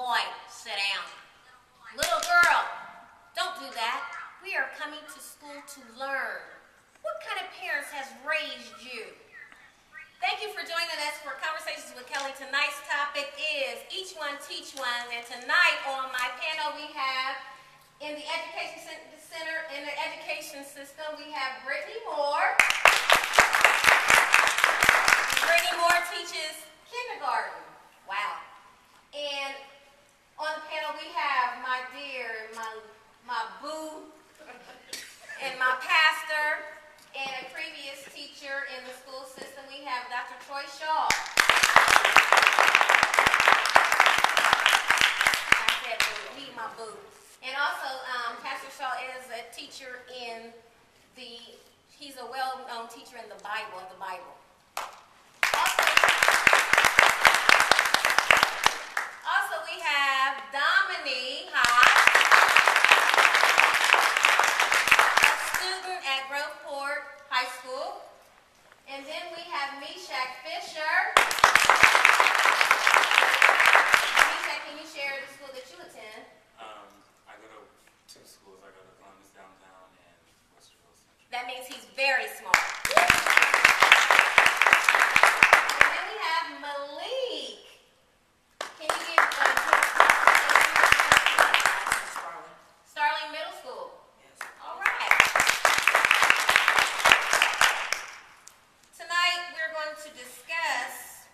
boy, sit down. Little girl, don't do that. We are coming to school to learn. What kind of parents has raised you? Thank you for joining us for Conversations with Kelly. Tonight's topic is Each One Teach One. And tonight on my panel we have in the education center, in the education system, we have Brittany Moore. Brittany Moore teaches kindergarten. Wow. And on the panel we have my dear, my boo, and my pastor, and a previous teacher in the school system. We have Dr. Troy Shaw. I said boo, he my boo. And also, Pastor Shaw is a teacher in he's a well-known teacher in the Bible, Also we have Dominique Hodge, a student at Groveport High School. And then we have Meshach Fisher. Meshach, can you share the school that you attend? I go to two schools. I go to Columbus Downtown and Westerville Central. That means he's very smart. And then we have Malik. Can you give Starling Middle School? Yes. All right. Tonight we're going to discuss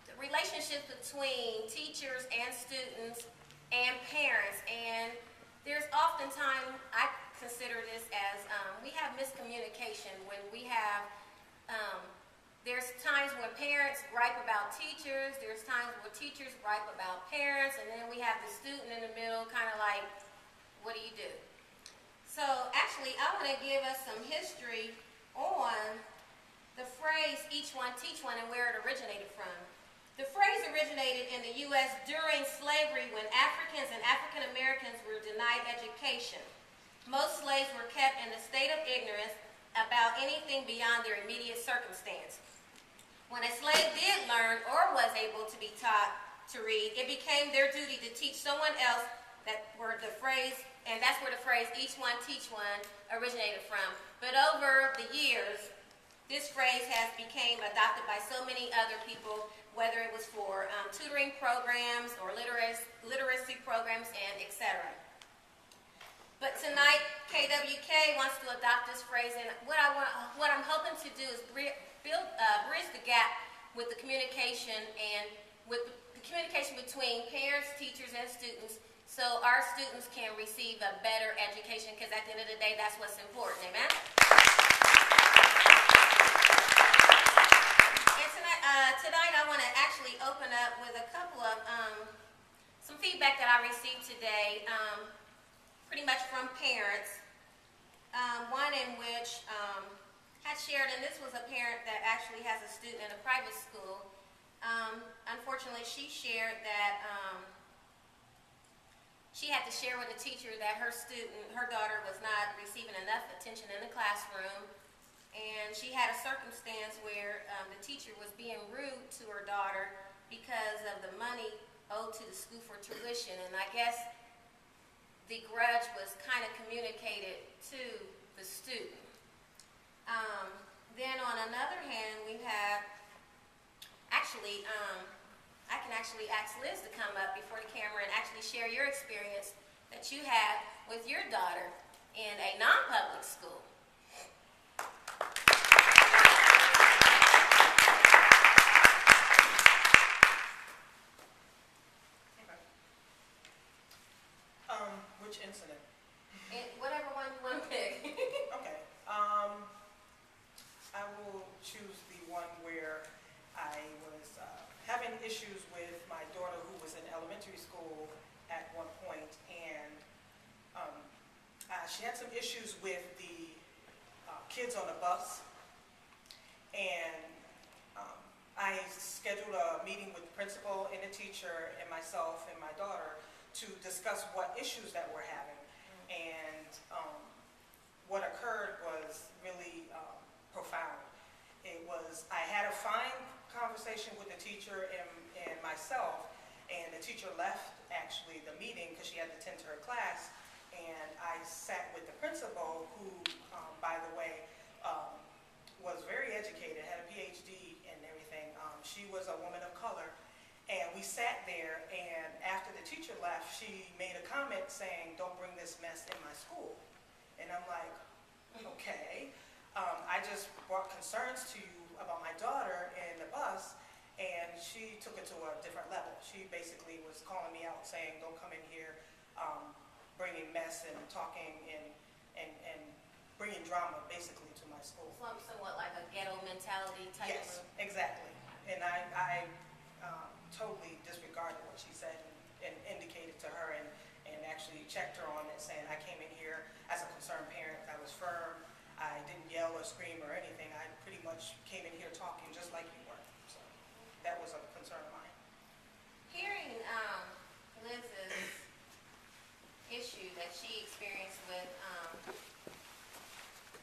the relationship between teachers and students and parents. And there's oftentimes, I consider this as, we have miscommunication when we have, there's times when parents gripe about teachers, there's times where teachers gripe about parents, and then we have the student in the middle kind of like, what do you do? So actually, I want to give us some history on the phrase, each one teach one, and where it originated from. The phrase originated in the U.S. during slavery when Africans and African Americans were denied education. Most slaves were kept in a state of ignorance about anything beyond their immediate circumstance. When a slave did learn or was able to be taught to read, it became their duty to teach someone else. That were the phrase, and that's where the phrase each one teach one originated from. But over the years, this phrase has become adopted by so many other people, whether it was for tutoring programs or literacy programs, and etc. But tonight, KWK wants to adopt this phrase, and what I'm hoping to do is bridge the gap with the communication and with the communication between parents, teachers, and students, so our students can receive a better education, because at the end of the day, that's what's important. Amen? And tonight I want to actually open up with a couple of some feedback that I received today, pretty much from parents. One in which had shared, and this was a parent that actually has a student in a private school. Unfortunately, she shared that she had to share with a teacher that her daughter was not receiving enough attention in the classroom, and she had a circumstance where the teacher was being rude to her daughter because of the money owed to the school for tuition, and I guess the grudge was kind of communicated to the student. Then on another hand, we have actually, I can actually ask Liz to come up before the camera and actually share your experience that you had with your daughter in a non-public school. Which incident? Whatever one you want to pick. Okay. I will choose the one where I was having issues with my daughter, who was in elementary school at one point, and she had some issues with the kids on the bus, and I scheduled a meeting with the principal and the teacher and myself and my daughter to discuss what issues that we're having. And what occurred was really profound. I had a fine conversation with the teacher and myself, teacher left, actually, the meeting because she had to attend to her class, and I sat with the principal, who, by the way, was very educated, had a PhD and everything. She was a woman of color, and we sat there, and after the teacher left, she made a comment saying, "Don't bring this mess in my school." And I'm like, okay. I just brought concerns to you about my daughter in the bus, and she took it to a different level. She basically was calling me out, saying, "Don't come in here bringing mess and talking and bringing drama, basically, to my school." Somewhat like a ghetto mentality type Yes, of... exactly. And I totally disregarded what she said and indicated to her and actually checked her on it, saying, "I came in here as a concerned parent. I was firm. I didn't yell or scream or anything. I pretty much came in here talking just like you were." So that was a concern of mine. Hearing Liz's issue that she experienced with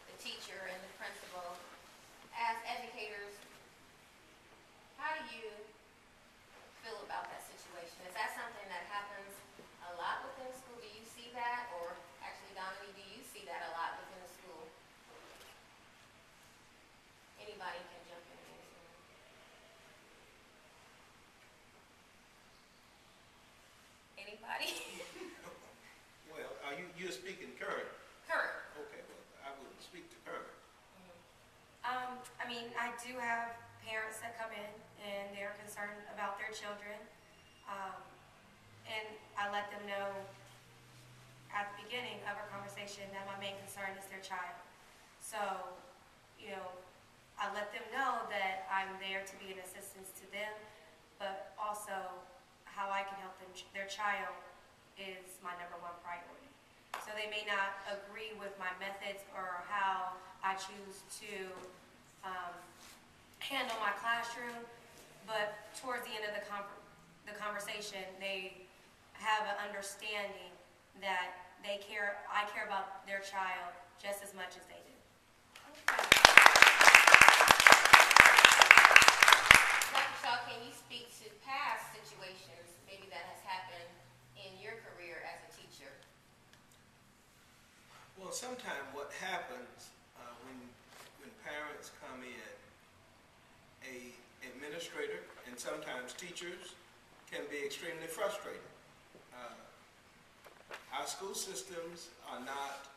the teacher and the principal, as educators, how do you feel about that situation? Is that something that happens a lot within the school? Do you see that? Or actually, Dominique, do you see that a lot within the school? Anybody can jump in here. Anybody? Well, you're speaking current? Current. Okay, well, I wouldn't speak to current. I mean, I do have parents that come in and they're concerned about their children. And I let them know at the beginning of our conversation that my main concern is their child. So, I let them know that I'm there to be an assistance to them, but also how I can help them, their child is my #1 priority. So they may not agree with my methods or how I choose to handle my classroom, but towards the end of the conversation, they have an understanding that I care about their child just as much as they do. Dr. Shaw, can you speak to past situations maybe that has happened in your career as a teacher? Well, sometimes what happens when parents come in, a administrator and sometimes teachers can be extremely frustrated. Our school systems are not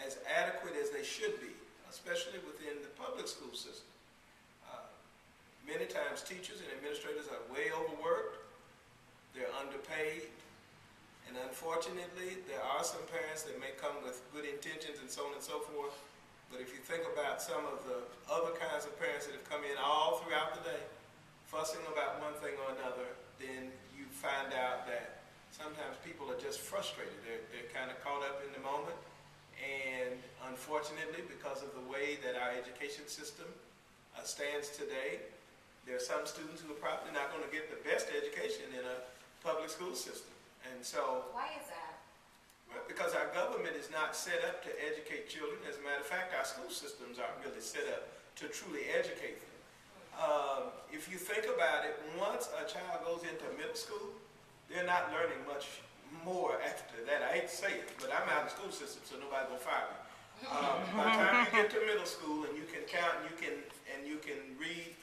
as adequate as they should be, especially within the public school system. Many times teachers and administrators are way overworked, they're underpaid, and unfortunately there are some parents that may come with good intentions and so on and so forth, but if you think about some of the other kinds of parents that have come in all throughout the day, fussing about one thing or another, then you find out that sometimes people are just frustrated. They're kind of caught up in the moment, and unfortunately, because of the way that our education system stands today, there are some students who are probably not going to get the best education in a public school system. And so, Why is that? well, because our government is not set up to educate children. As a matter of fact, our school systems aren't really set up to truly educate them. If you think about it, once a child goes into middle school, they're not learning much more after that. I hate to say it, but I'm out of the school system, so nobody's gonna fire me. By the time you get to middle school and you can count and you can read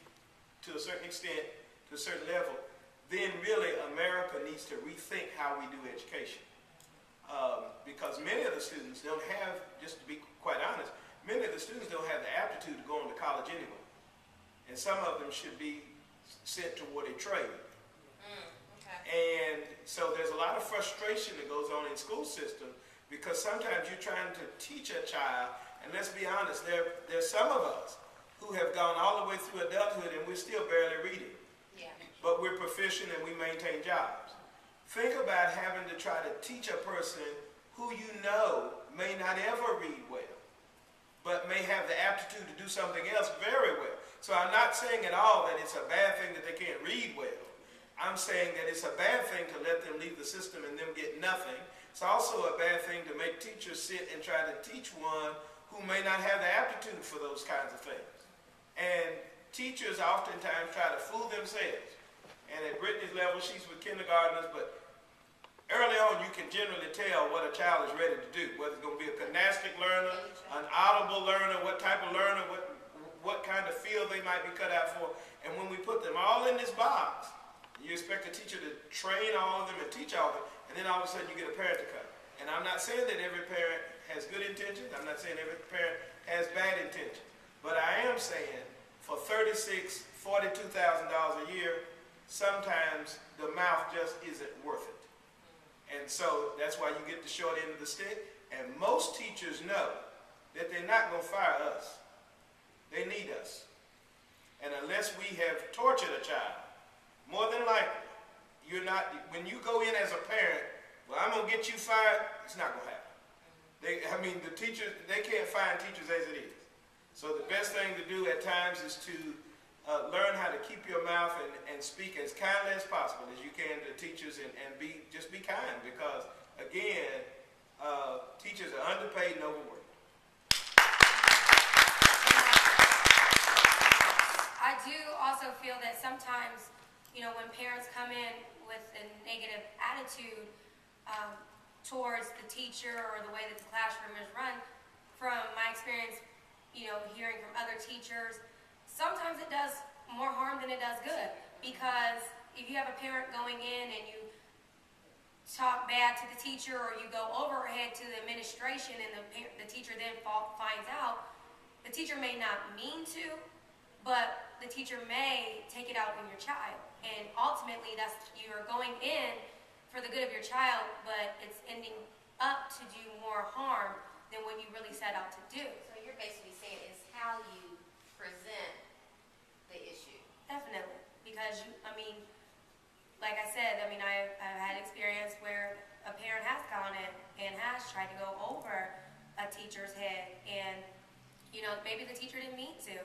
to a certain extent, to a certain level, then really America needs to rethink how we do education. Because many of the students don't have, just to be quite honest, many of the students don't have the aptitude to go on to college anyway. And some of them should be sent toward a trade. Okay. And so there's a lot of frustration that goes on in school system because sometimes you're trying to teach a child, and let's be honest, there's some of us who have gone all the way through adulthood and we're still barely reading. Yeah. But we're proficient and we maintain jobs. Think about having to try to teach a person who you know may not ever read well, but may have the aptitude to do something else very well. So I'm not saying at all that it's a bad thing that they can't read well. I'm saying that it's a bad thing to let them leave the system and them get nothing. It's also a bad thing to make teachers sit and try to teach one who may not have the aptitude for those kinds of things. And teachers oftentimes try to fool themselves. And at Brittany's level, she's with kindergartners, but early on you can generally tell what a child is ready to do, whether it's going to be a kinastic learner, an audible learner, what type of learner, what kind of field they might be cut out for. And when we put them all in this box, you expect a teacher to train all of them and teach all of them, and then all of a sudden you get a parent to come. And I'm not saying that every parent has good intentions. I'm not saying every parent has bad intentions. But I am saying for $36,000, $42,000 a year, sometimes the mouth just isn't worth it. And so that's why you get the short end of the stick. And most teachers know that they're not going to fire us. They need us. And unless we have tortured a child, more than likely, you're not, when you go in as a parent, well, I'm going to get you fired, it's not going to happen. The teachers, they can't find teachers as it is. So the best thing to do at times is to learn how to keep your mouth and speak as kindly as possible as you can to teachers and just be kind, because, again, teachers are underpaid and overworked. I do also feel that sometimes, when parents come in with a negative attitude towards the teacher or the way that the classroom is run, from my experience, hearing from other teachers, sometimes it does more harm than it does good. Because if you have a parent going in and you talk bad to the teacher, or you go overhead to the administration and the teacher then finds out, the teacher may not mean to, but the teacher may take it out on your child. And ultimately, you're going in for the good of your child, but it's ending up to do more harm than what you really set out to do. So you're basically saying it's how you present the issue. Definitely. Because, like I said, I've had experience where a parent has gone in and has tried to go over a teacher's head, and, maybe the teacher didn't mean to.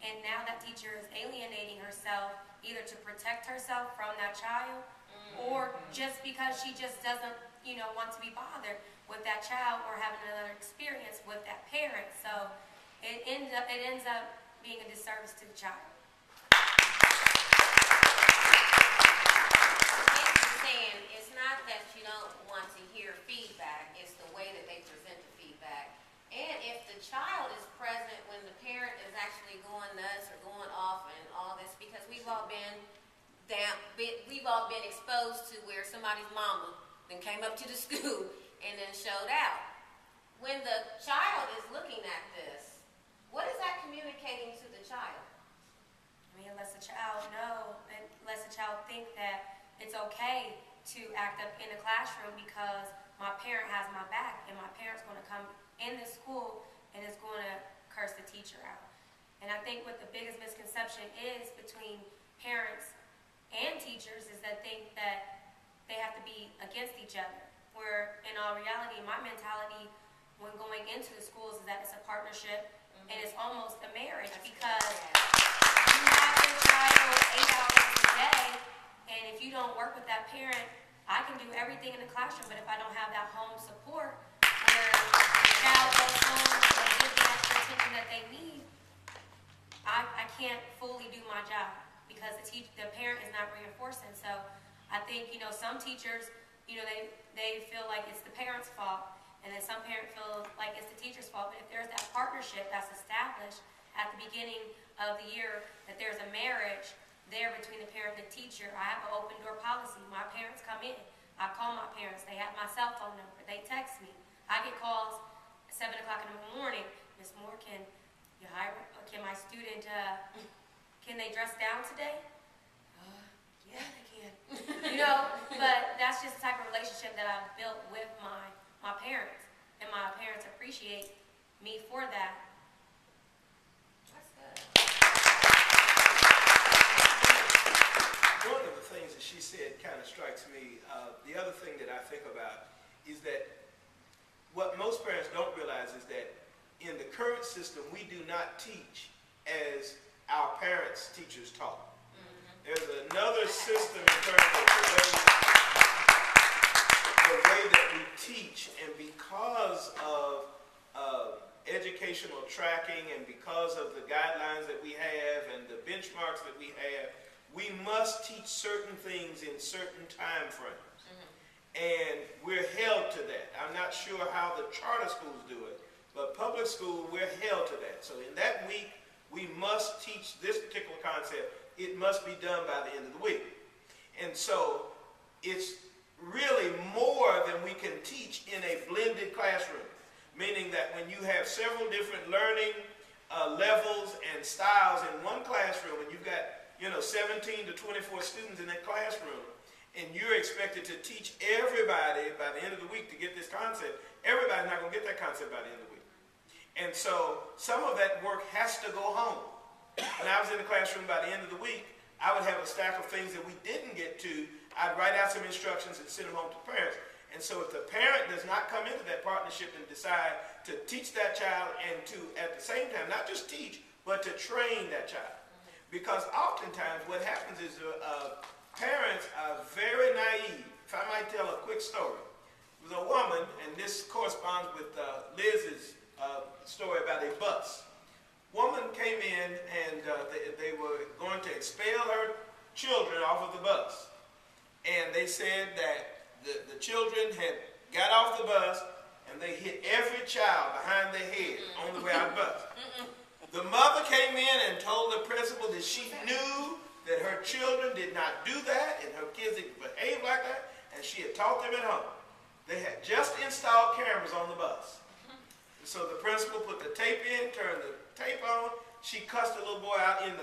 And now that teacher is alienating herself, either to protect herself from that child, or just because she just doesn't, want to be bothered with that child or having another experience with that parent. So it ends up being a disservice to the child. Basically saying it's not that you don't want to hear feedback, it's the way that they present the feedback. And if the child is present when the parent is actually going nuts or going off and all this, because we've all been exposed to where somebody's mama then came up to the school and then showed out. When the child is looking at this, what is that communicating to the child? Unless the child think that it's okay to act up in the classroom because my parent has my back and my parent's going to come in the school and is going to curse the teacher out. And I think what the biggest misconception is between parents and teachers is that think that they have to be against each other. Where in all reality, my mentality when going into the schools is that it's a partnership and it's almost a marriage, because you have your child 8 hours a day, and if you don't work with that parent, I can do everything in the classroom, but if I don't have that home support where the child goes home and they get the extra attention that they need, I can't fully do my job because the parent is not reinforcing. So I think, some teachers, they feel like it's the parent's fault, and then some parents feel like it's the teacher's fault. But if there's that partnership that's established at the beginning of the year, that there's a marriage there between the parent and the teacher. I have an open door policy. My parents come in. I call my parents. They have my cell phone number. They text me. I get calls at 7 o'clock in the morning. Ms. Moore, can my student, can they dress down today? Yeah, they can. But that's just the type of relationship that I've built with my parents. And my parents appreciate me for that. That's good. One of the things that she said kind of strikes me. The other thing that I think about is that what most parents don't realize is that in the current system, we do not teach as our parents' teachers taught. There's another system in terms of the way that we teach, and because of educational tracking and because of the guidelines that we have and the benchmarks that we have, we must teach certain things in certain time frames. And we're held to that. I'm not sure how the charter schools do it, but public school, we're held to that. So in that week, we must teach this particular concept. It must be done by the end of the week. And so it's really more than we can teach in a blended classroom, meaning that when you have several different learning levels and styles in one classroom, and you've got 17 to 24 students in that classroom, and you're expected to teach everybody by the end of the week to get this concept, everybody's not going to get that concept by the end of the week. And so some of that work has to go home. When I was in the classroom by the end of the week, I would have a stack of things that we didn't get to. I'd write out some instructions and send them home to parents. And so if the parent does not come into that partnership and decide to teach that child and to, at the same time, not just teach, but to train that child. Because oftentimes what happens is parents are very naive. If I might tell a quick story. There was a woman, and this corresponds with Liz's story about a bus. Woman came in and they were going to expel her children off of the bus. And they said that the children had got off the bus and they hit every child behind their head on the way out of the bus. The mother came in and told the principal that she knew that her children did not do that and her kids didn't behave like that, and she had taught them at home. They had just installed cameras on the bus. So the principal put the tape in, turned the tape on. She cussed the little boy out in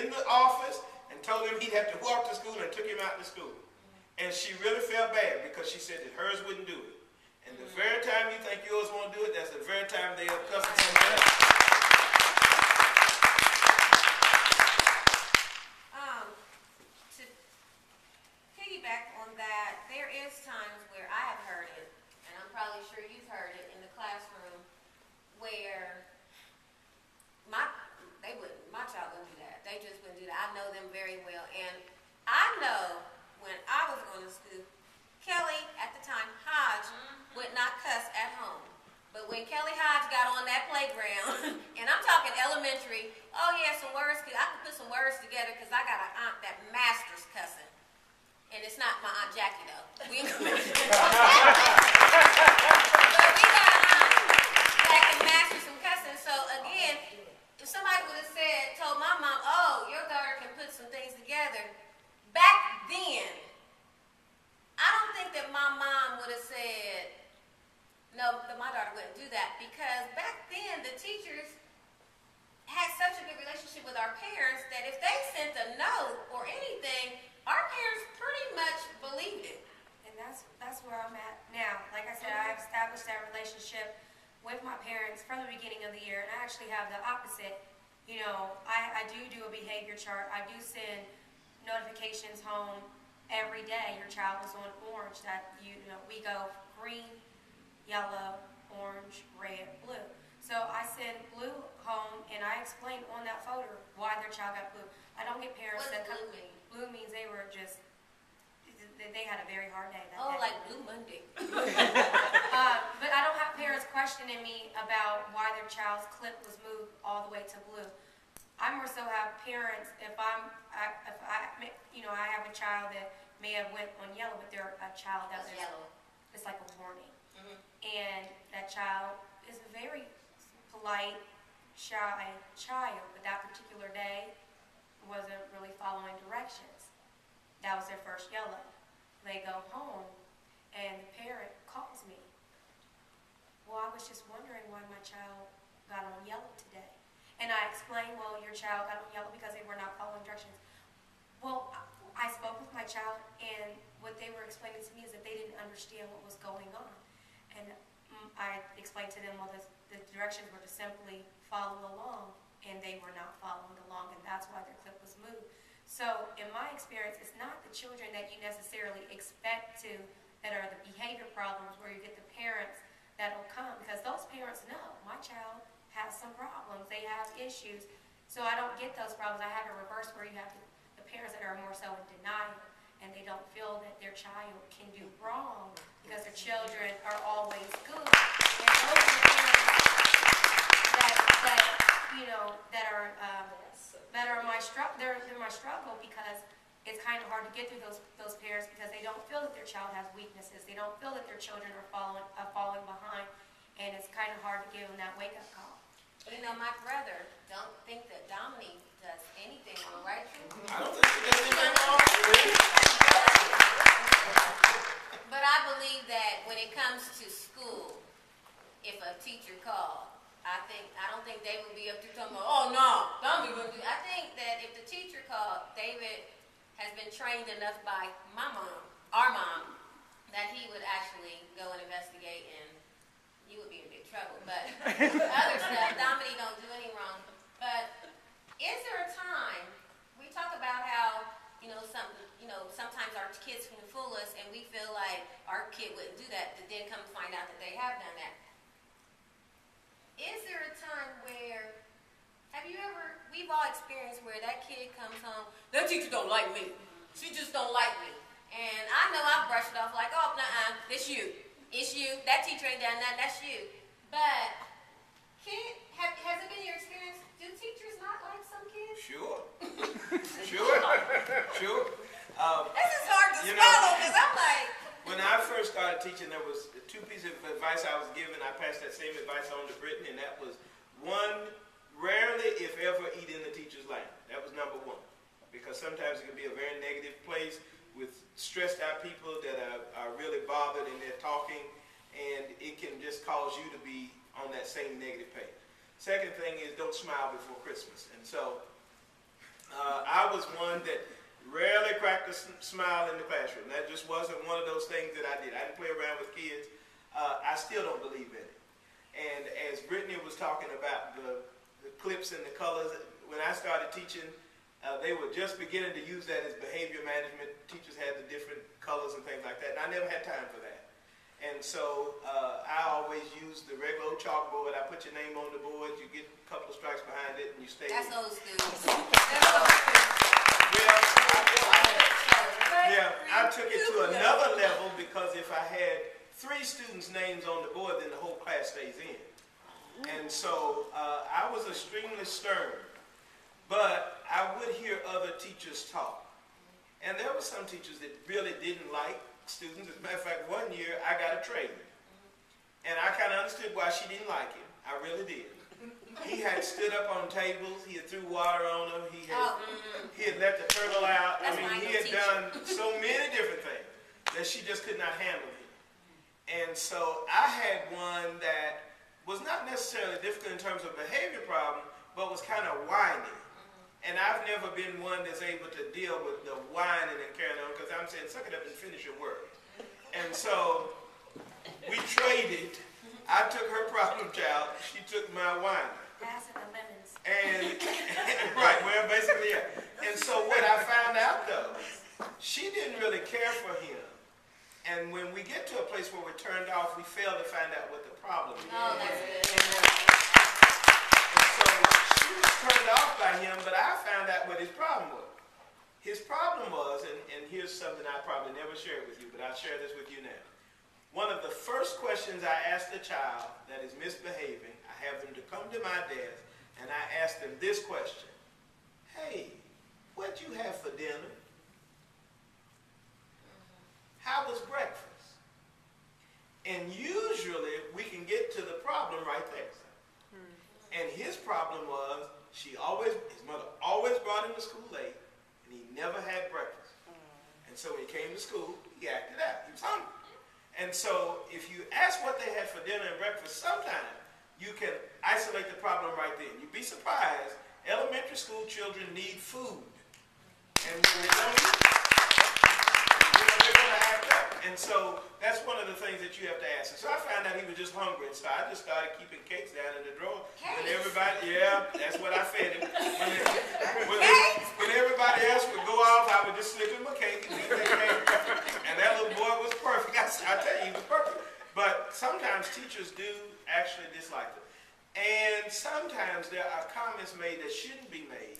the office and told him he'd have to walk to school and took him out to school. And she really felt bad because she said that hers wouldn't do it. And the very time you think yours won't do it, that's the very time they are cussing somebody else. To piggyback on that, there is times where I have heard it, and I'm probably sure you've heard it in the classroom, where my child wouldn't do that. They just wouldn't do that. I know them very well, and I know when I was going to school, Kelly at the time, Hodge, would not cuss at home. But when Kelly Hodge got on that playground, and I'm talking elementary, oh yeah, some words, I could put some words together because I got an aunt that masters cussing. And it's not my Aunt Jackie though. We ain't gonna mention it. But we got an aunt that can master some cussing. So again, if somebody would have told my mom, oh, your daughter can put some things together, back then, I don't think that my mom would have said, no, that my daughter wouldn't do that, because back then the teachers had such a good relationship with our parents that if they sent a note or anything, our parents pretty much believed it. And that's where I'm at now. Like I said, I established that relationship with my parents from the beginning of the year, and I actually have the opposite. I do a behavior chart. I do send notifications home every day. Your child was on orange. That we go green, yellow, orange, red, blue. So I send blue home, and I explain on that photo why their child got blue. I don't get parents What that does come. blue mean? Blue means they were just. They had a very hard day that Oh, day. like Blue Monday. But I don't have parents questioning me about why their child's clip was moved all the way to blue. I more so have parents, I have a child that may have went on yellow, but they're a child that That's was, yellow. it's like a warning. Mhm. And that child is a very polite, shy child, but that particular day wasn't really following directions. That was their first yellow. They go home, and the parent calls me. Well, I was just wondering why my child got on yellow today. And I explained, well, your child got on yellow because they were not following directions. Well, I spoke with my child, and what they were explaining to me is that they didn't understand what was going on. And I explained to them, well, the directions were to simply follow along, and they were not following along, and that's why their clip was moved. So in my experience, it's not the children that you necessarily expect that are the behavior problems where you get the parents that will come, because those parents know my child has some problems, they have issues. So I don't get those problems. I have a reverse where you have the parents that are more so in denial, and they don't feel that their child can do wrong because their children are always good. And those are the parents that are my struggle, because it's kind of hard to get through those parents because they don't feel that their child has weaknesses. They don't feel that their children are falling behind, and it's kind of hard to give them that wake-up call. You know, my brother don't think that Dominique does anything wrong, right? I don't think she does anything wrong. But I believe that when it comes to school, if a teacher called, I don't think they would be up to talking about, oh no, Dominique wouldn't do. I think that if the teacher called, David has been trained enough by my mom, our mom, that he would actually go and investigate, and you would be in big trouble. But other stuff, Dominique don't do any wrong. But is there a time, we talk about how, sometimes our kids can fool us and we feel like our kid wouldn't do that, but then come to find out that they have done that. Is there a time where, we've all experienced where that kid comes home, that teacher don't like me. She just don't like me. And I know I've brushed it off like, oh, nuh-uh, it's you. It's you. That teacher ain't done nothing, that's you. But, has it been your experience, do teachers not like some kids? Sure. Sure. This is hard to swallow because I'm like, When I first started teaching, there was two pieces of advice I was given. I passed that same advice on to Brittany, and that was, one, rarely, if ever, eat in the teacher's lane. That was number one, because sometimes it can be a very negative place with stressed out people that are really bothered in their talking, and it can just cause you to be on that same negative page. Second thing is, don't smile before Christmas. And so I was one that rarely cracked a smile in the classroom. That just wasn't one of those things that I did. I didn't play around with kids. I still don't believe in it. And as Brittany was talking about the clips and the colors, when I started teaching, they were just beginning to use that as behavior management. Teachers had the different colors and things like that, and I never had time for that. And so I always used the regular old chalkboard. I put your name on the board, you get a couple of strikes behind it, and you stay. that's old school. That's old school. I took it to another level, because if I had 3 students' names on the board, then the whole class stays in. And so I was extremely stern, but I would hear other teachers talk. And there were some teachers that really didn't like students. As a matter of fact, one year I got a trade. And I kind of understood why she didn't like him. I really did. He had stood up on tables. He had threw water on them. He had let the turtle out. That's he had done so many different things that she just could not handle him. And so I had one that was not necessarily difficult in terms of behavior problem, but was kind of whiny. And I've never been one that's able to deal with the whining and carrying on, because I'm saying, suck it up and finish your work. And so we traded. I took her problem child. She took my whining. Passing the lemons. And right, well, basically, yeah. And so what I found out, though, she didn't really care for him. And when we get to a place where we're turned off, we fail to find out what the problem is. Oh, that's good. And so she was turned off by him, but I found out what his problem was. His problem was, and here's something I probably never shared with you, but I'll share this with you now. One of the first questions I asked a child that is misbehaving, I have them to come to my desk, and I ask them this question. Hey, what'd you have for dinner? How was breakfast? And usually we can get to the problem right there. And his problem was, his mother always brought him to school late, and he never had breakfast. And so when he came to school, he acted out. He was hungry. And so if you ask what they had for dinner and breakfast, sometimes you can isolate the problem right then. You'd be surprised, elementary school children need food. And when they don't eat, they're going to act up. And so that's one of the things that you have to ask. And so I found out he was just hungry, and so I just started keeping cakes down in the drawer. And everybody, that's what I fed him. When everybody else would go off, I would just slip him a cake and eat that cake. And that little boy was perfect. I tell you, he was perfect. But sometimes teachers do actually dislike them. And sometimes there are comments made that shouldn't be made,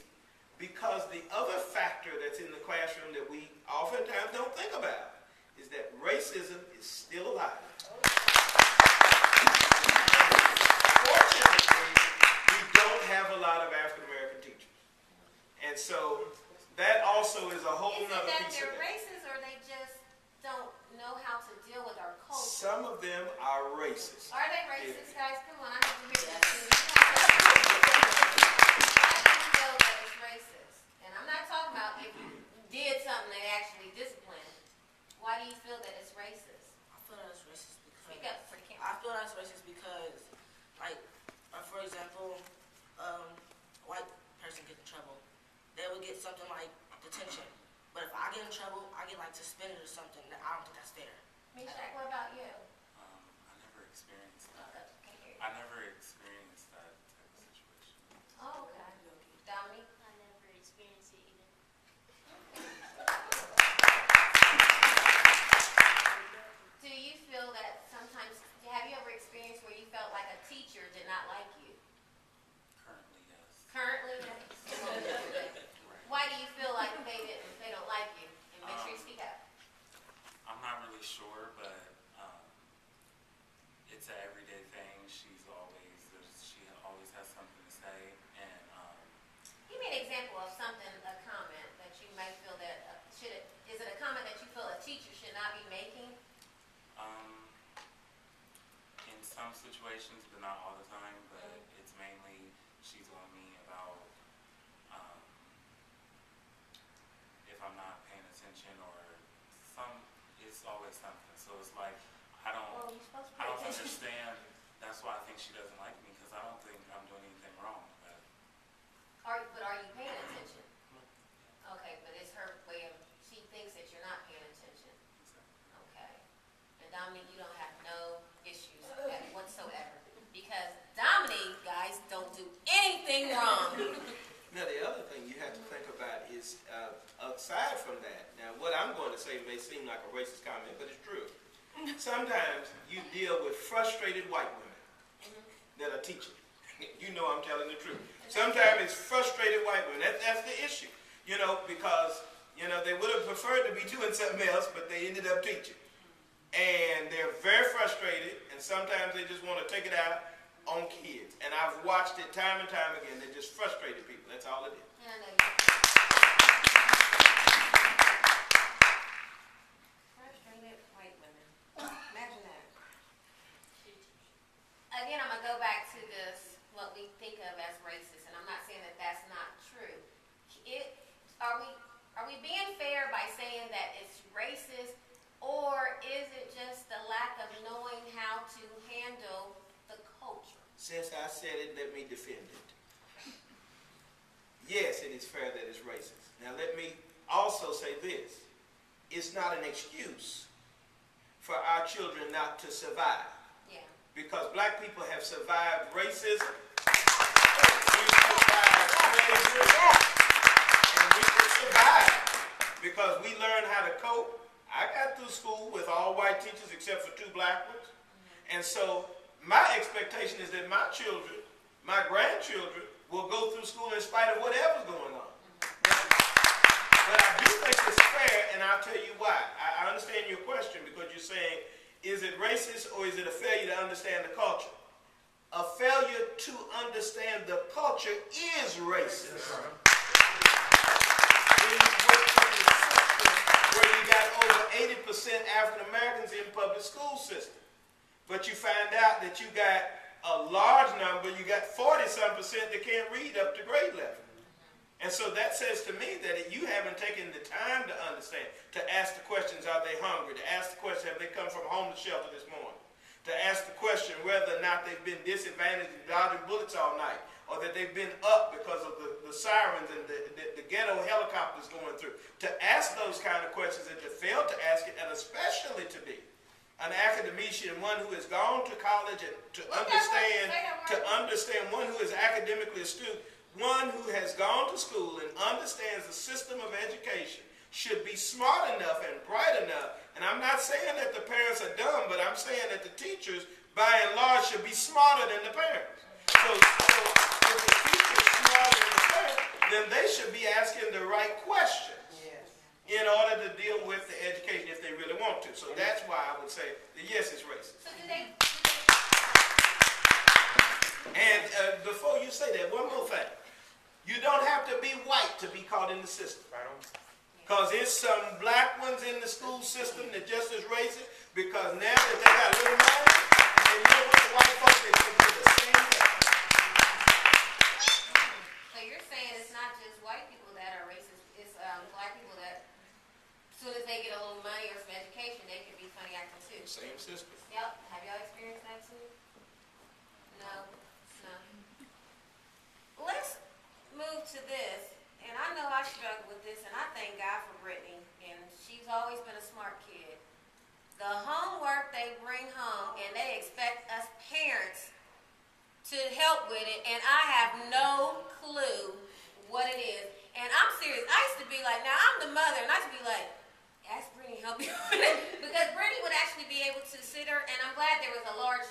because the other factor that's in the classroom that we oftentimes don't think about is that racism is still alive. Fortunately, we don't have a lot of African American teachers. And so that also is a whole nother to deal with our culture. Some of them are racist. Are they racist, guys? Come on, I need to hear this. Why do you feel that it's racist? And I'm not talking about if you did something that actually disciplined. Why do you feel that it's racist? I feel that it's racist because Speak up for the camera. I feel that it's racist because, like, for example, white person gets in trouble, they would get something like detention. But if I get in trouble, I get like suspended or something. That I don't think that's fair. Mishak, what about you? I never experienced that. Okay, can hear you. I never experienced that type of situation. Oh, okay. Dominique? I never experienced it either. Do you feel that sometimes, have you ever experienced where you felt like a teacher did not like you? Currently, yes. Currently, yes. Why do you feel like they don't like you? And make sure you speak up. I'm not really sure, but it's an everyday thing. She always has something to say, and Give me an example of something, a comment that you may feel that is it a comment that you feel a teacher should not be making? in some situations, but not all the time. But it's mainly she's on me about if I'm not paying attention or it's always something. So it's like I Well, you're supposed to I pay don't attention. understand. That's why I think she doesn't like me, because I don't think I'm doing anything wrong. But But are you paying attention? Okay, but it's her way of, she thinks that you're not paying attention. Okay. And Dominique, you don't have no issues whatsoever. Because Dominique, guys, don't do anything wrong. Now, the other thing you have to think about is, aside from that, now what I'm going to say may seem like a racist comment, but it's true. Sometimes you deal with frustrated white women that are teaching. You know I'm telling the truth. Sometimes it's frustrated white women. That's the issue. Because, they would have preferred to be doing something else, but they ended up teaching. And they're very frustrated, and sometimes they just want to take it out on kids. And I've watched it time and time again. They're just frustrated people. That's all it is. Yeah, I know you. Frustrated white women. Imagine that. Again, I'm going to go back to this, what we think of as racist, and I'm not saying that that's not true. Are we being fair by saying that it's racist, or is it just the lack of knowing how to handle the culture? Since I said it, let me defend it. Yes, it is fair that it's racist. Now, let me also say this. It's not an excuse for our children not to survive. Yeah. Because black people have survived racism. We've survived slavery. And we can survive because we learn how to cope. I got through school with all white teachers except for 2 black ones. And so my expectation is that my children, my grandchildren, will go through school in spite of whatever's going on. But I do think it's fair, and I'll tell you why. I understand your question because you're saying, is it racist or is it a failure to understand the culture? A failure to understand the culture is racist. When you work in the system where you got over 80% African Americans in public school system, but you find out that you got a large number, you got 40-some% that can't read up to grade level. And so that says to me that you haven't taken the time to understand, to ask the questions, are they hungry? To ask the question, have they come from a homeless shelter this morning? To ask the question whether or not they've been disadvantaged and dodging bullets all night, or that they've been up because of the sirens and the ghetto helicopters going through. To ask those kind of questions and to fail to ask it, and especially to be an academician, one who has gone to college and to understand, one who is academically astute, one who has gone to school and understands the system of education, should be smart enough and bright enough. And I'm not saying that the parents are dumb, but I'm saying that the teachers, by and large, should be smarter than the parents. So if the teacher's smarter than the parents, then they should be asking the right questions in order to deal with the education if they really want to. So that's why I would say that yes, it's racist. So do they And before you say that, one more thing. You don't have to be white to be caught in the system. Because there's some black ones in the school system that just as racist, because now that they got a little money and they live with the white folks, they can do the same thing. So you're saying it's not just white people that are racist, it's black people that, as soon as they get a little money or some education, they can be funny acting too. Same system. Yep. Have y'all experienced that too? No. No. Let's move to this. And I know I struggle with this, and I thank God for Brittany. And she's always been a smart kid. The homework they bring home, and they expect us parents to help with it, and I have no clue what it is. And I'm serious. I used to be like, now I'm the mother, and I used to be like, ask Brittany to help you with it. Because Brittany would actually be able to sit her, and I'm glad there was a large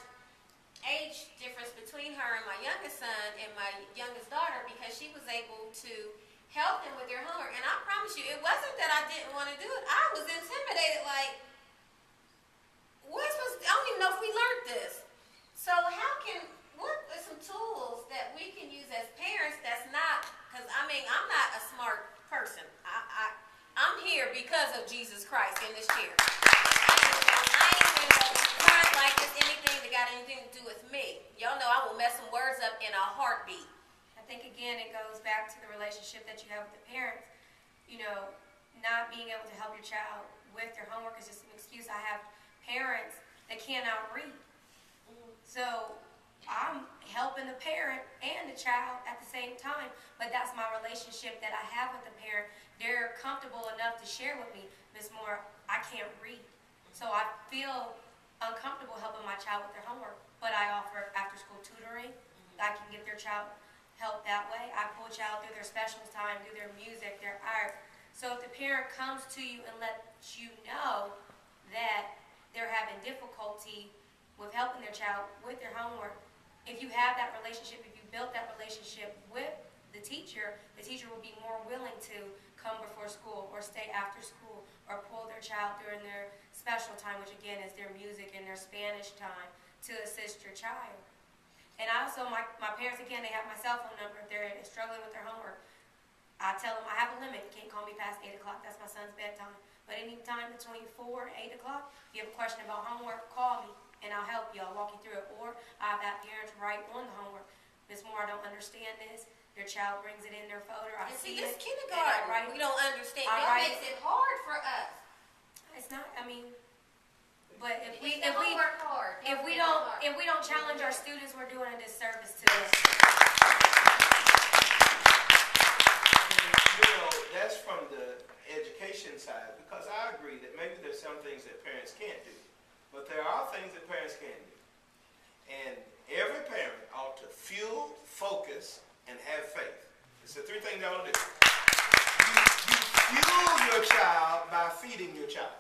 age difference between her and my youngest son and my youngest daughter, because she was able to help them with their homework. And I promise you, it wasn't that I didn't want to do it. I was intimidated, like, I don't even know if we learned this. So what are some tools that we can use as parents that's not, because I mean, I'm not a smart person. I'm here because of Jesus Christ in this chair. I ain't even trying like it's anything that got anything to do with me. Y'all know I will mess some words up in a heartbeat. I think, again, it goes back to the relationship that you have with the parents. You know, not being able to help your child with their homework is just an excuse. I have parents that cannot read. So I'm helping the parent and the child at the same time, but that's my relationship that I have with the parent. They're comfortable enough to share with me, Miss Moore, I can't read. So I feel uncomfortable helping my child with their homework, but I offer after-school tutoring. I can get their child help that way. I pull a child through their specials time, through their music, their art. So if the parent comes to you and lets you know that they're having difficulty with helping their child with their homework, if you have that relationship, if you built that relationship with the teacher will be more willing to come before school or stay after school or pull their child during their special time, which again is their music and their Spanish time, to assist your child. And also, my parents, again, they have my cell phone number if they're struggling with their homework. I tell them I have a limit. You can't call me past 8 o'clock. That's my son's bedtime. But any time between 4 and 8 o'clock, if you have a question about homework, call me, and I'll help you. I'll walk you through it. Or I've had parents write on the homework, Miss Moore, I don't understand this. Their child brings it in their folder. I And see, see this it. kindergarten, we don't understand. I That write- makes it hard for us. It's not, I mean, but if we work hard. if we don't challenge our students, we're doing a disservice to them. You know, that's from the education side, because I agree that maybe there's some things that parents can't do, but there are things that parents can do. And every parent ought to fuel, focus, and have faith. It's the three things they ought to do. You fuel your child by feeding your child.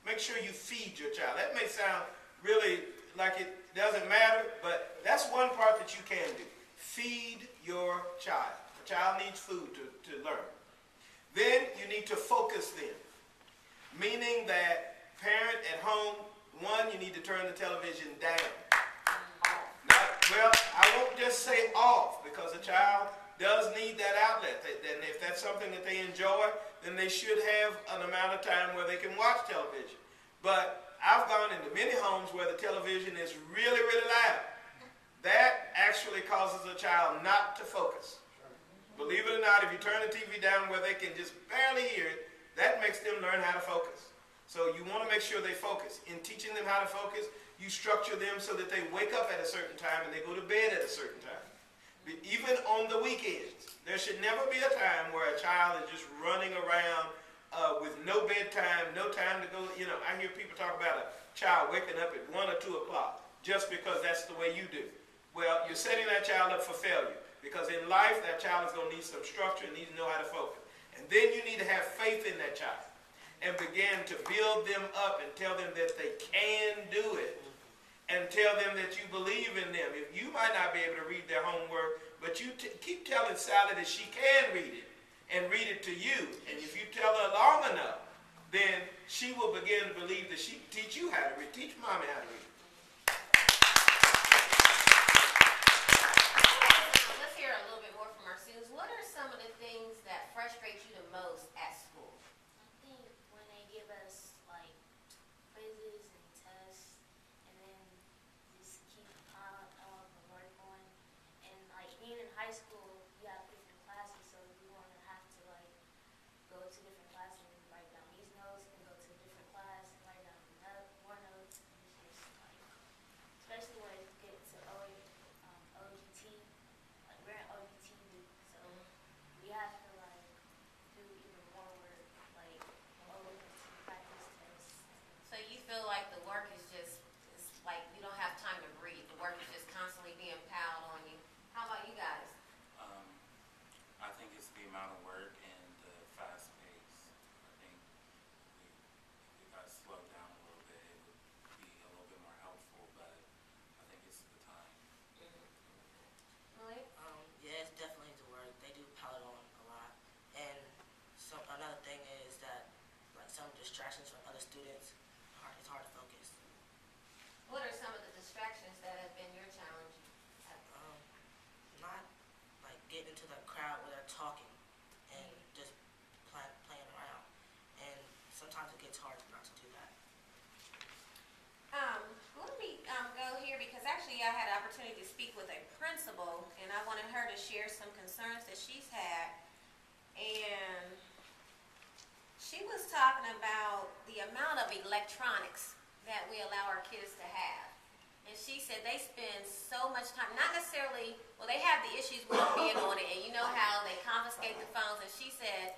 Make sure you feed your child. That may sound really like it doesn't matter, but that's one part that you can do. Feed your child. A child needs food to learn. Then you need to focus them, meaning that parent at home, one, you need to turn the television down. Well, I won't just say off, because a child does need that outlet. And if that's something that they enjoy, then they should have an amount of time where they can watch television. But I've gone into many homes where the television is really, really loud. That actually causes a child not to focus. Believe it or not, if you turn the TV down where they can just barely hear it, that makes them learn how to focus. So you want to make sure they focus. In teaching them how to focus, you structure them so that they wake up at a certain time and they go to bed at a certain time. Even on the weekends, there should never be a time where a child is just running around with no bedtime, no time to go. You know, I hear people talk about a child waking up at 1 or 2 o'clock just because that's the way you do. Well, you're setting that child up for failure, because in life, that child is going to need some structure and need to know how to focus. And then you need to have faith in that child and begin to build them up and tell them that they can do it, and tell them that you believe in them. If you might not be able to read their homework, but you keep telling Sally that she can read it and read it to you. And if you tell her long enough, then she will begin to believe that she can teach you how to read. Teach mommy how to read. Let's hear a little bit more from our students. What are some of the things that frustrate you the most at school? like the work is just, it's like you don't have time to breathe. The work is just constantly being piled on you. How about you guys? I think it's the amount of work and the fast pace. I think we got slowed down a little bit. It would be a little bit more helpful, but I think it's the time. Really? Yeah, it's definitely the work. They do pile it on a lot. And another thing is that like some distractions from other students, it's hard to focus. What are some of the distractions that have been your challenge? Not like getting into the crowd where they're talking and just playing around. And sometimes it gets hard not to do that. Let me go here because actually I had an opportunity to speak with a principal and I wanted her to share some concerns that she's had. And she was talking about the amount of electronics that we allow our kids to have. And she said they spend so much time, not necessarily, well, they have the issues with being on it, and you know how they confiscate the phones. And she said,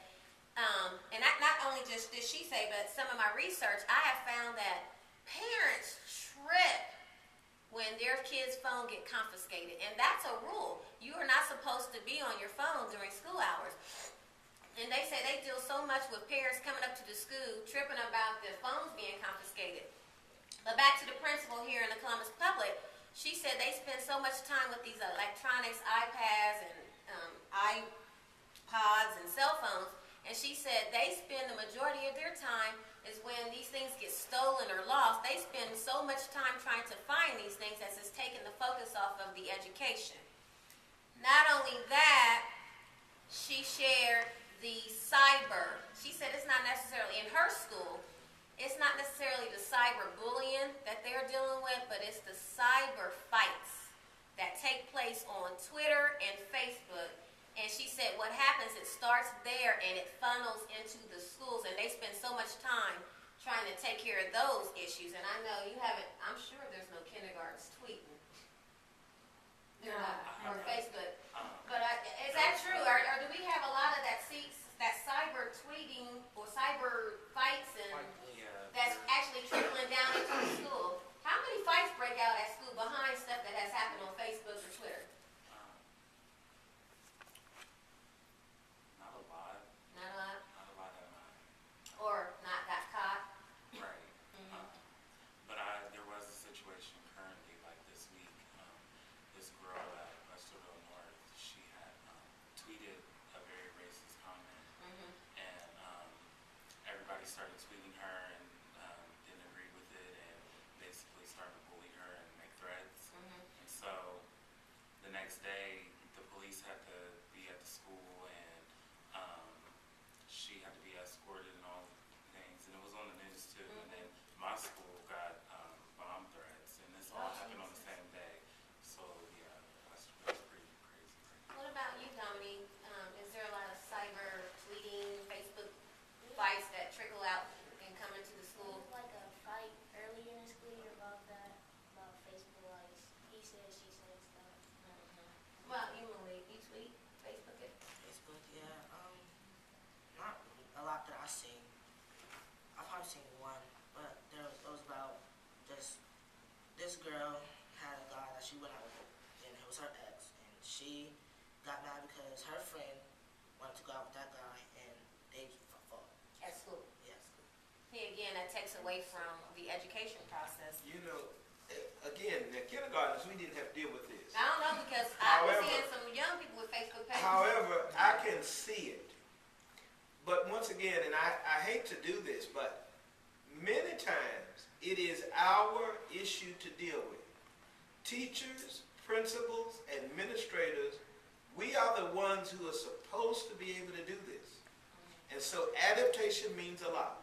and not only just did she say, but some of my research, I have found that parents trip when their kid's phone get confiscated. And that's a rule. You are not supposed to be on your phone during school hours. And they say they deal so much with parents coming up to the school tripping about their phones being confiscated. But back to the principal here in the Columbus Public, she said they spend so much time with these electronics, iPads and iPods and cell phones. And she said they spend the majority of their time is when these things get stolen or lost. They spend so much time trying to find these things as it's taking the focus off of the education. Not only that, she shared the cyber. She said it's not necessarily in her school. It's not necessarily the cyber bullying that they're dealing with, but it's the cyber fights that take place on Twitter and Facebook. And she said what happens, it starts there and it funnels into the schools, and they spend so much time trying to take care of those issues. And I know you haven't, I'm sure there's no kindergartens tweeting. They're not, or Facebook. But is that true? Or do we have a lot of that cyber tweeting or cyber fights and that's actually trickling down into the school? How many fights break out at school behind stuff that has happened on Facebook or Twitter? Not a lot. Not a lot? Not a lot at mine. Or not got caught? Right. Mhm. But there was a situation currently, like this week. This girl at Westerville North, she had tweeted a very racist comment, Mm-hmm. and everybody started tweeting her and didn't agree with it, and basically started to bully her and make threats. Mm-hmm. And so the next day, the police had to be at the school, and she had to be escorted and all things, and it was on the news too. And then my school got bomb threats, and this all happened on the same day. So yeah, that's pretty crazy. What about you, Dominique? Is there a lot of cyber tweeting, Facebook fights that trickle out and come into the school? Like a fight early in the school year about that, about Facebook, like he said, she said stuff. Well, you, Malik, you tweet, Facebook it? Facebook, yeah. Not a lot that I've seen. I've probably seen one, but it was about this girl had a guy that she went out with, and it was her ex, and she got mad because her friend wanted to go out with that guy, and they fought. At school. Yes. Here again, that takes away from the education process. You know, again, at kindergartens, we didn't have to deal with this. I don't know because I was However- seeing some young people with Facebook pages. However, I can see it. But once again, and I hate to do this, but many times it is our issue to deal with. Teachers, principals, administrators, we are the ones who are supposed to be able to do this. And so adaptation means a lot.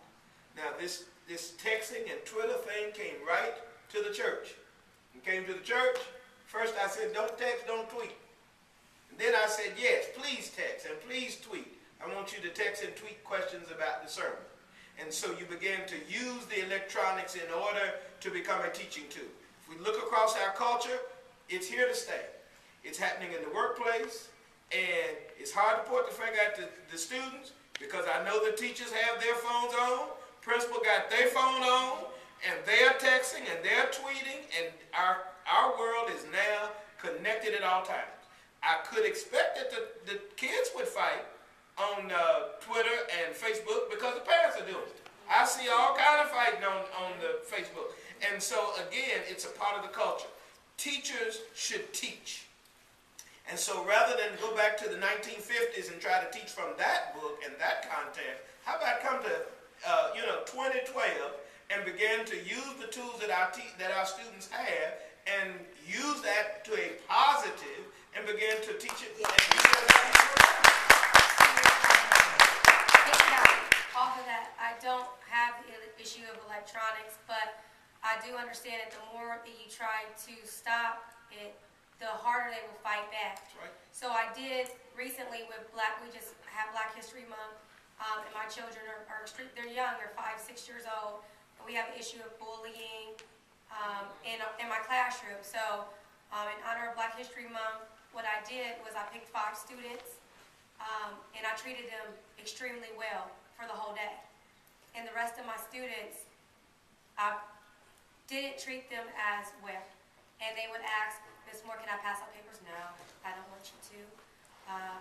Now this texting and Twitter thing came right to the church. It came to the church. First I said, don't text, don't tweet. And then I said, yes, please text and please tweet. I want you to text and tweet questions about the sermon. And so you began to use the electronics in order to become a teaching tool. If we look across our culture, it's here to stay. It's happening in the workplace, and it's hard to point the finger at the students because I know the teachers have their phones on, principal got their phone on, and they're texting and they're tweeting, and our world is now connected at all times. I could expect that the kids would fight on Twitter and Facebook because the parents are doing it. I see all kind of fighting on the Facebook. And so again, it's a part of the culture. Teachers should teach. And so rather than go back to the 1950s and try to teach from that book and that context, how about come to 2012 and begin to use the tools that our students have and use that to a positive and begin to teach it. Off of that, I don't have the issue of electronics, but I do understand that the more that you try to stop it, the harder they will fight back. That's right. So I did recently with we just have Black History Month, and my children they're young, they're 5, 6 years old, and we have an issue of bullying in my classroom. So in honor of Black History Month, what I did was I picked 5 students, and I treated them extremely well for the whole day. And the rest of my students, I didn't treat them as well. And they would ask, Ms. Moore, can I pass out papers? No, I don't want you to.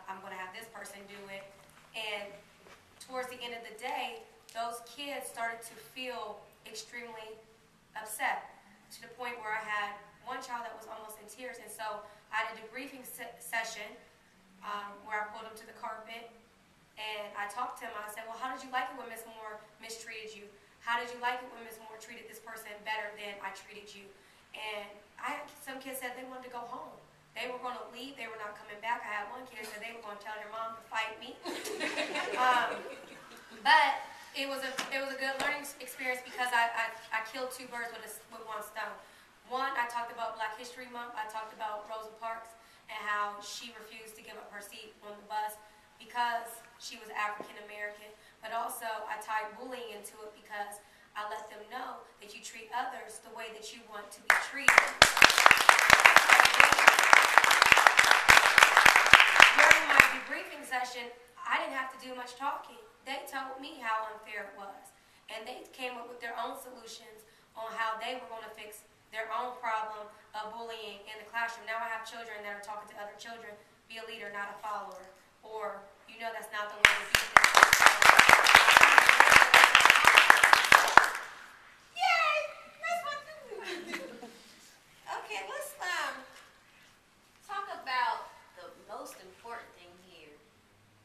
I'm going to have this person do it. And towards the end of the day, those kids started to feel extremely upset to the point where I had one child that was almost in tears. And so I had a debriefing session where I pulled him to the carpet and I talked to him. I said, well, how did you like it when Ms. Moore mistreated you? How did you like it when Ms. Moore treated this person better than I treated you? And some kids said they wanted to go home. They were going to leave. They were not coming back. I had one kid that said they were going to tell their mom to fight me. But it was a good learning experience because I killed 2 birds with one stone. One, I talked about Black History Month. I talked about Rosa Parks and how she refused to give up her seat on the bus because she was African American. But also, I tied bullying into it because I let them know that you treat others the way that you want to be treated. During my debriefing session, I didn't have to do much talking. They told me how unfair it was. And they came up with their own solutions on how they were going to fix their own problem of bullying in the classroom. Now I have children that are talking to other children, be a leader, not a follower. Or, that's not the way to do things. Yay! That's what to do. Okay, let's talk about the most important thing here,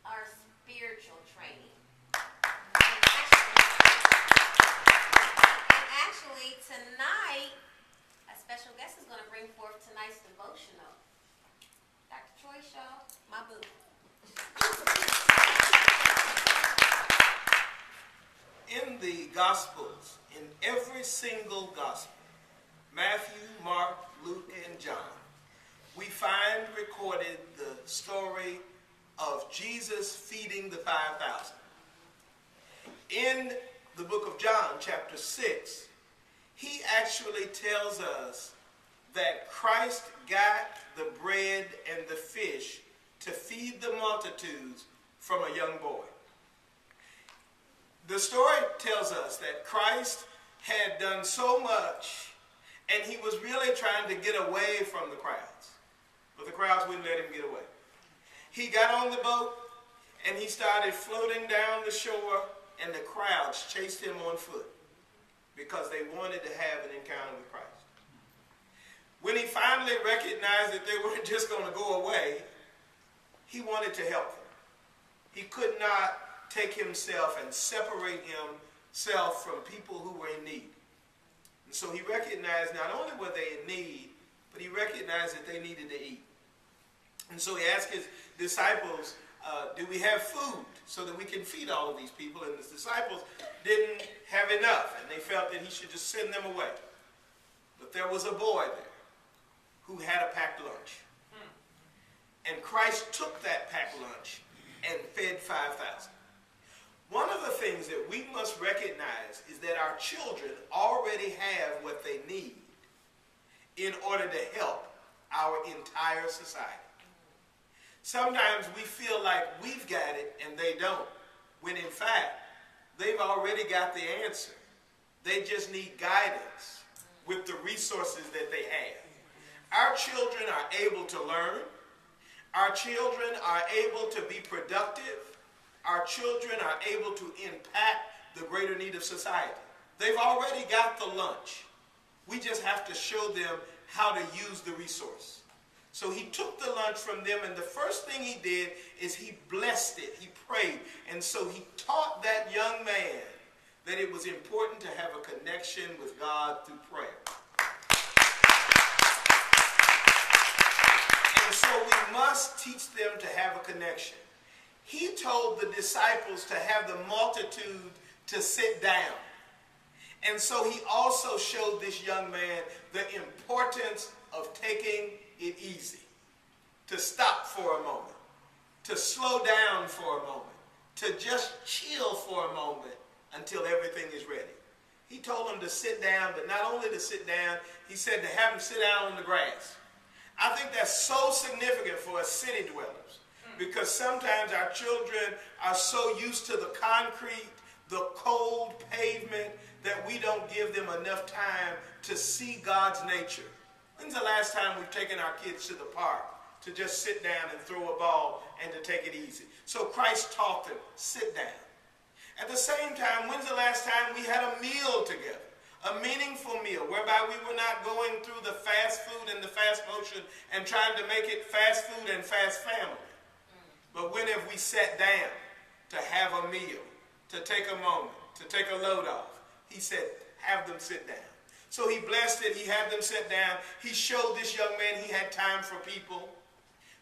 our spiritual training. And actually tonight, a special guest is going to bring forth tonight's devotional. Dr. Troy Shaw, my boo. In the Gospels, in every single Gospel, Matthew, Mark, Luke, and John, we find recorded the story of Jesus feeding the 5,000. In the book of John, chapter 6, he actually tells us that Christ got the bread and the fish to feed the multitudes from a young boy. The story tells us that Christ had done so much and he was really trying to get away from the crowds. But the crowds wouldn't let him get away. He got on the boat and he started floating down the shore, and the crowds chased him on foot because they wanted to have an encounter with Christ. When he finally recognized that they weren't just going to go away, he wanted to help them. He could not take himself and separate himself from people who were in need. And so he recognized not only were they in need, but he recognized that they needed to eat. And so he asked his disciples, do we have food so that we can feed all of these people? And his disciples didn't have enough, and they felt that he should just send them away. But there was a boy there who had a packed lunch. And Christ took that packed lunch and fed 5,000. One of the things that we must recognize is that our children already have what they need in order to help our entire society. Sometimes we feel like we've got it and they don't, when in fact, they've already got the answer. They just need guidance with the resources that they have. Our children are able to learn. Our children are able to be productive. Our children are able to impact the greater need of society. They've already got the lunch. We just have to show them how to use the resource. So he took the lunch from them, and the first thing he did is he blessed it. He prayed. And so he taught that young man that it was important to have a connection with God through prayer. And so we must teach them to have a connection. He told the disciples to have the multitude to sit down. And so he also showed this young man the importance of taking it easy, to stop for a moment, to slow down for a moment, to just chill for a moment until everything is ready. He told them to sit down, but not only to sit down, he said to have them sit down on the grass. I think that's so significant for us city dwellers, because sometimes our children are so used to the concrete, the cold pavement, that we don't give them enough time to see God's nature. When's the last time we've taken our kids to the park to just sit down and throw a ball and to take it easy? So Christ taught them, sit down. At the same time, when's the last time we had a meal together? A meaningful meal whereby we were not going through the fast food and the fast motion and trying to make it fast food and fast family. But when have we sat down to have a meal, to take a moment, to take a load off? He said, have them sit down. So he blessed it. He had them sit down. He showed this young man he had time for people.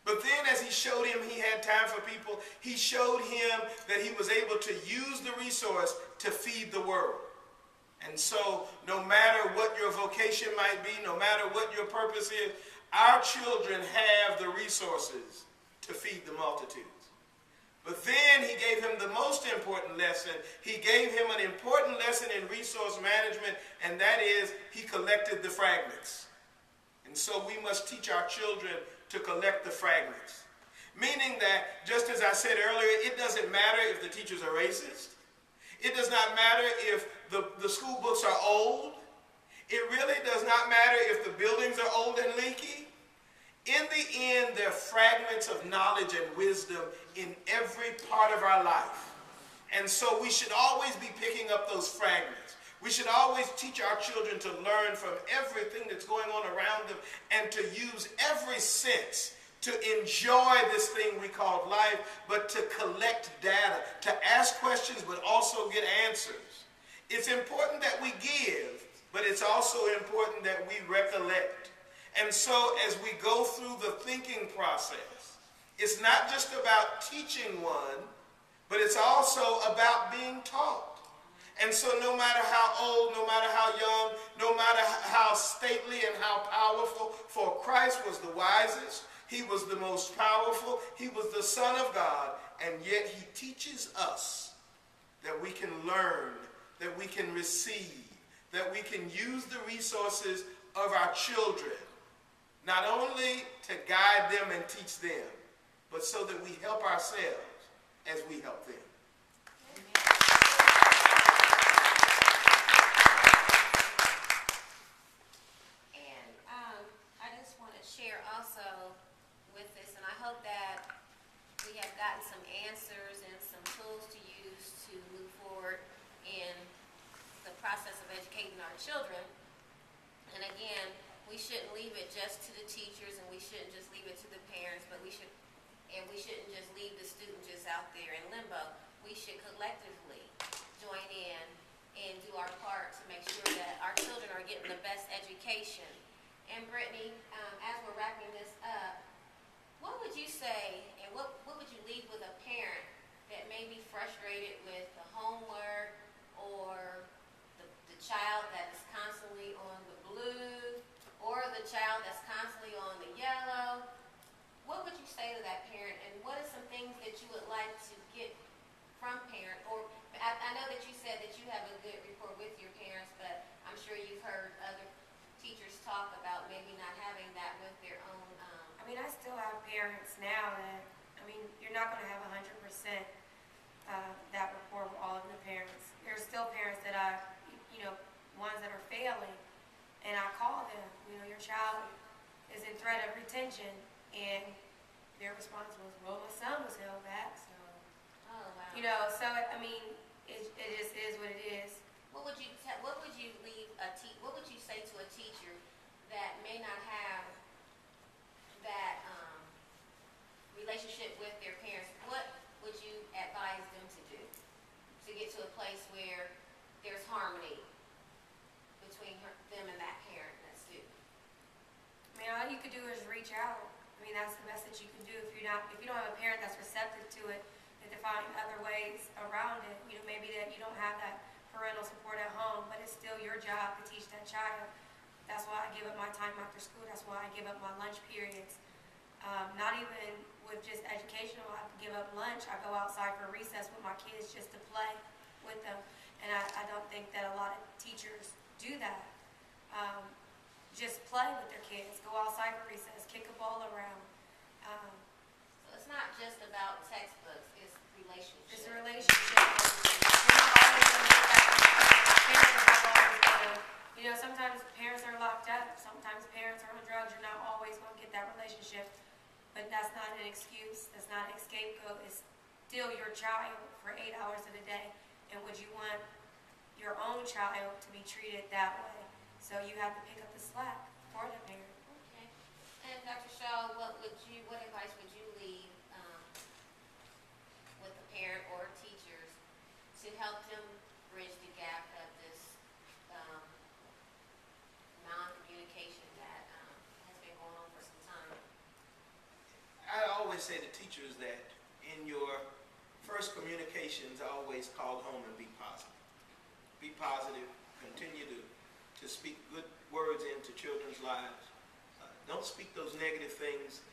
But then as he showed him he had time for people, he showed him that he was able to use the resource to feed the world. And so no matter what your vocation might be, no matter what your purpose is, our children have the resources to feed the multitudes. But then he gave him the most important lesson. He gave him an important lesson in resource management, and that is he collected the fragments. And so we must teach our children to collect the fragments. Meaning that, just as I said earlier, it doesn't matter if the teachers are racist. It does not matter if the school books are old. It really does not matter if the buildings are old and leaky. In the end, there are fragments of knowledge and wisdom in every part of our life. And so we should always be picking up those fragments. We should always teach our children to learn from everything that's going on around them and to use every sense to enjoy this thing we call life, but to collect data, to ask questions, but also get answers. It's important that we give, but it's also important that we recollect. And so as we go through the thinking process, it's not just about teaching one, but it's also about being taught. And so no matter how old, no matter how young, no matter how stately and how powerful, for Christ was the wisest, he was the most powerful, he was the Son of God, and yet he teaches us that we can learn, that we can receive, that we can use the resources of our children, not only to guide them and teach them, but so that we help ourselves as we help them. And I just want to share also with this, and I hope that we have gotten some answers and some tools to use to move forward in the process of educating our children. And again, we shouldn't leave it just to the teachers, and we shouldn't just leave it to the parents, but we shouldn't just leave the student just out there in limbo. We should collectively join in and do our part to make sure that our children are getting the best education. And Brittany, as we're wrapping this up, what would you say, and what would you leave with a parent that may be frustrated with the homework or the child that is constantly on the blue or the child that's constantly on the yellow? What would you say to that parent, and what are some things that you would like to get from parent? Or I know that you said that you have a good rapport with your parents, but I'm sure you've heard other teachers talk about maybe not having that with their own. I mean, I still have parents now that, you're not going to have 100% that rapport with all of the parents. There's still parents that I, ones that are failing, and I call them, your child is in threat of retention, and their response was, well, my son was held back, so, Oh, wow. so, I mean, it just is what it is. What would you what would you say to a teacher that may not have that relationship with their parents? What would you advise them to do to get to a place where there's harmony between them and that parent and that student? I mean, all you could do is reach out. I mean, that's the best that you can do. If you don't have a parent that's receptive to it, and to find other ways around it. Maybe that you don't have that parental support at home, but it's still your job to teach that child. That's why I give up my time after school. That's why I give up my lunch periods. Not even with just educational, I give up lunch. I go outside for recess with my kids just to play with them. And I don't think that a lot of teachers do that. Just play with their kids. Go outside for recess. Kick a ball around. So it's not just about textbooks, it's relationships. It's a relationship. You're not always going to get that parents are always going to, sometimes parents are locked up. Sometimes parents are on drugs. You're not always going to get that relationship. But that's not an excuse. That's not an scapegoat. It's still your child for 8 hours of the day. And would you want your own child to be treated that way? So you have to pick up the slack for the parent. Okay. And Dr. Shaw, what advice would you leave with the parent or teachers to help them bridge the gap of this non-communication that has been going on for some time? I always say to teachers that in your first communications, always call home and be positive. Be positive. Continue to speak good words into children's lives. Don't speak those negative things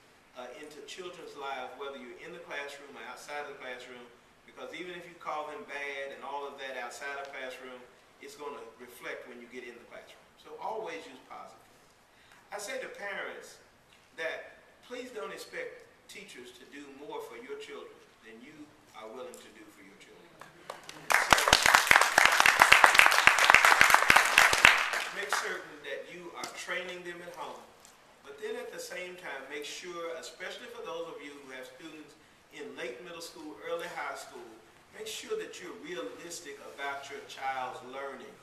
into children's lives, whether you're in the classroom or outside of the classroom, because even if you call them bad and all of that outside of the classroom, it's going to reflect when you get in the classroom. So always use positive things. I say to parents that please don't expect teachers to do more for your children than you are willing to do for your children. Make certain that you are training them at home, but then at the same time make sure, especially for those of you who have students in late middle school, early high school, make sure that you're realistic about your child's learning.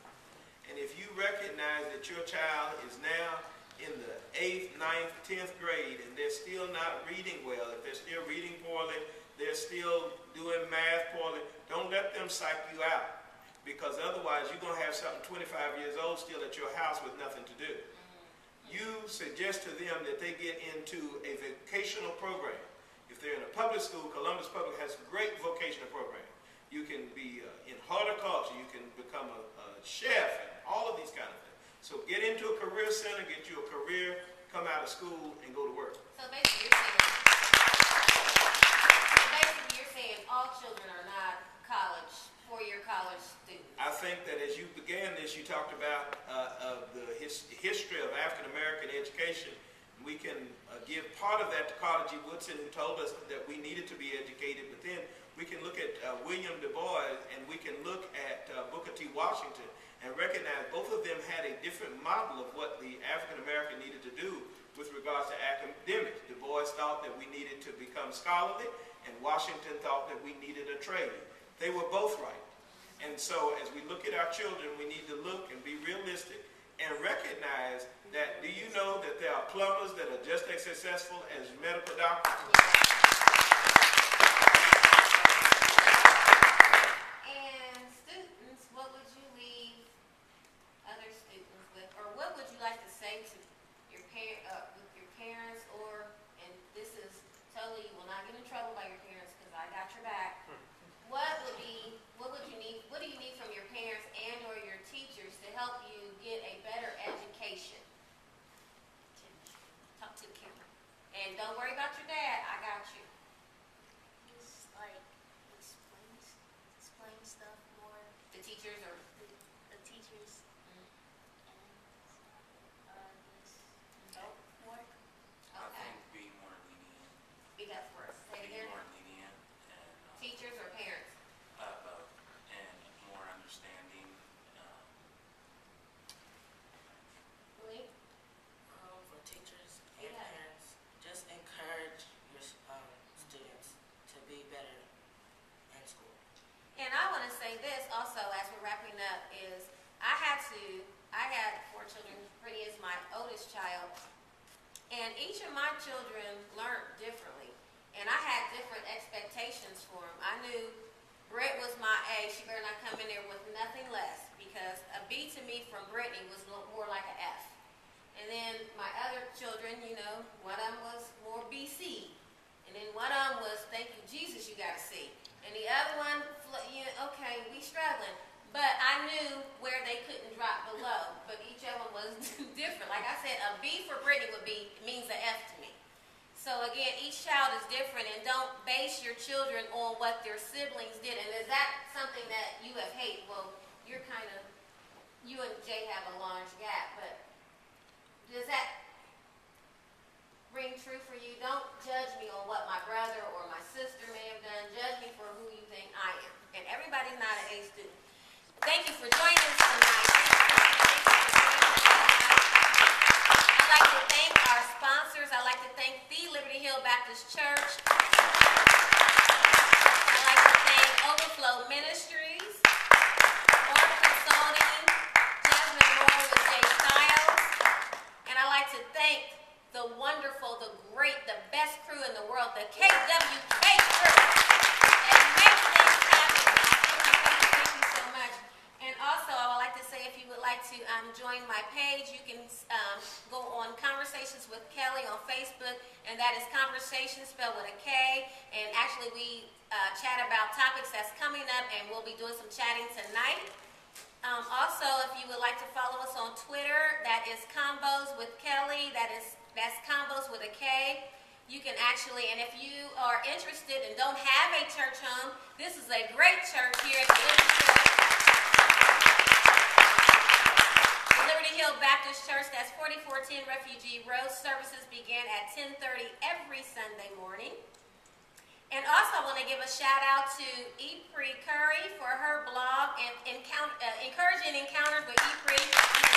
And if you recognize that your child is now in the 8th, 9th, 10th grade and they're still not reading well, if they're still reading poorly, they're still doing math poorly, don't let them psych you out. Because otherwise you're going to have something 25 years old still at your house with nothing to do. You suggest to them that they get into a vocational program. If they're in a public school, Columbus Public has a great vocational program. You can be in horticulture, you can become a chef, and all of these kind of things. So get into a career center, get you a career, come out of school, and go to work. So basically you're saying all children are not four-year college students. I think that as you began this, you talked about the history of African American education. We can give part of that to Carter G. Woodson, who told us that we needed to be educated, but then we can look at William Du Bois, and we can look at Booker T. Washington, and recognize both of them had a different model of what the African American needed to do with regards to academics. Du Bois thought that we needed to become scholarly, and Washington thought that we needed a trade. They were both right. And so as we look at our children, we need to look and be realistic and recognize that, do you know that there are plumbers that are just as successful as medical doctors? And students, what would you leave other students with, or what would you like to say to your with your parents, or, and this is totally, you will not get in trouble by your parents because I got your back. What do you need from your parents and or your teachers to help you get a better education? Talk to the camera. And don't worry about your dad, I got you. Just like explain stuff more. The teachers or The teachers and just help more. I okay. think be more lenient. Be that for us. Say it Be again. more lenient. oldest child, and each of my children learned differently, and I had different expectations for them. I knew Britt was my A. She better not come in there with nothing less, because a B to me from Brittany was more like an F. And then my other children, you know, one of them was more BC, and then one of them was, thank you Jesus, you got a C. And the other one, you know, okay, we struggling. But I knew where they couldn't drop below, but each of them was different. Like I said, a B for Brittany means an F to me. So again, each child is different, and don't base your children on what their siblings did. And is that something that you have hated? Well, you and Jay have a large gap, but does that ring true for you? Don't judge me on what my brother or my sister may have done. Judge me for who you think I am. And everybody's not an A student. Thank you for joining us tonight. I'd like to thank our sponsors. I'd like to thank the Liberty Hill Baptist Church. I'd like to thank Overflow Ministries, Orr Consulting, Jasmine Moore with Jay Styles. And I'd like to thank the wonderful, the great, the best crew in the world, the KWK crew. And make things happen. Thank you so much. And also, I would like to say, if you would like to join my page, you can go on Conversations with Kelly on Facebook, and that is Conversations spelled with a K. And actually, we chat about topics that's coming up, and we'll be doing some chatting tonight. Also, if you would like to follow us on Twitter, that is Combos with Kelly. That's Combos with a K. You can actually, and if you are interested and don't have a church home, this is a great church here at the Liberty Hill Baptist Church. That's 4410 Refugee Road. Services begin at 10:30 every Sunday morning. And also, I want to give a shout out to Epri Curry for her blog and Encouraging Encounters with Epri.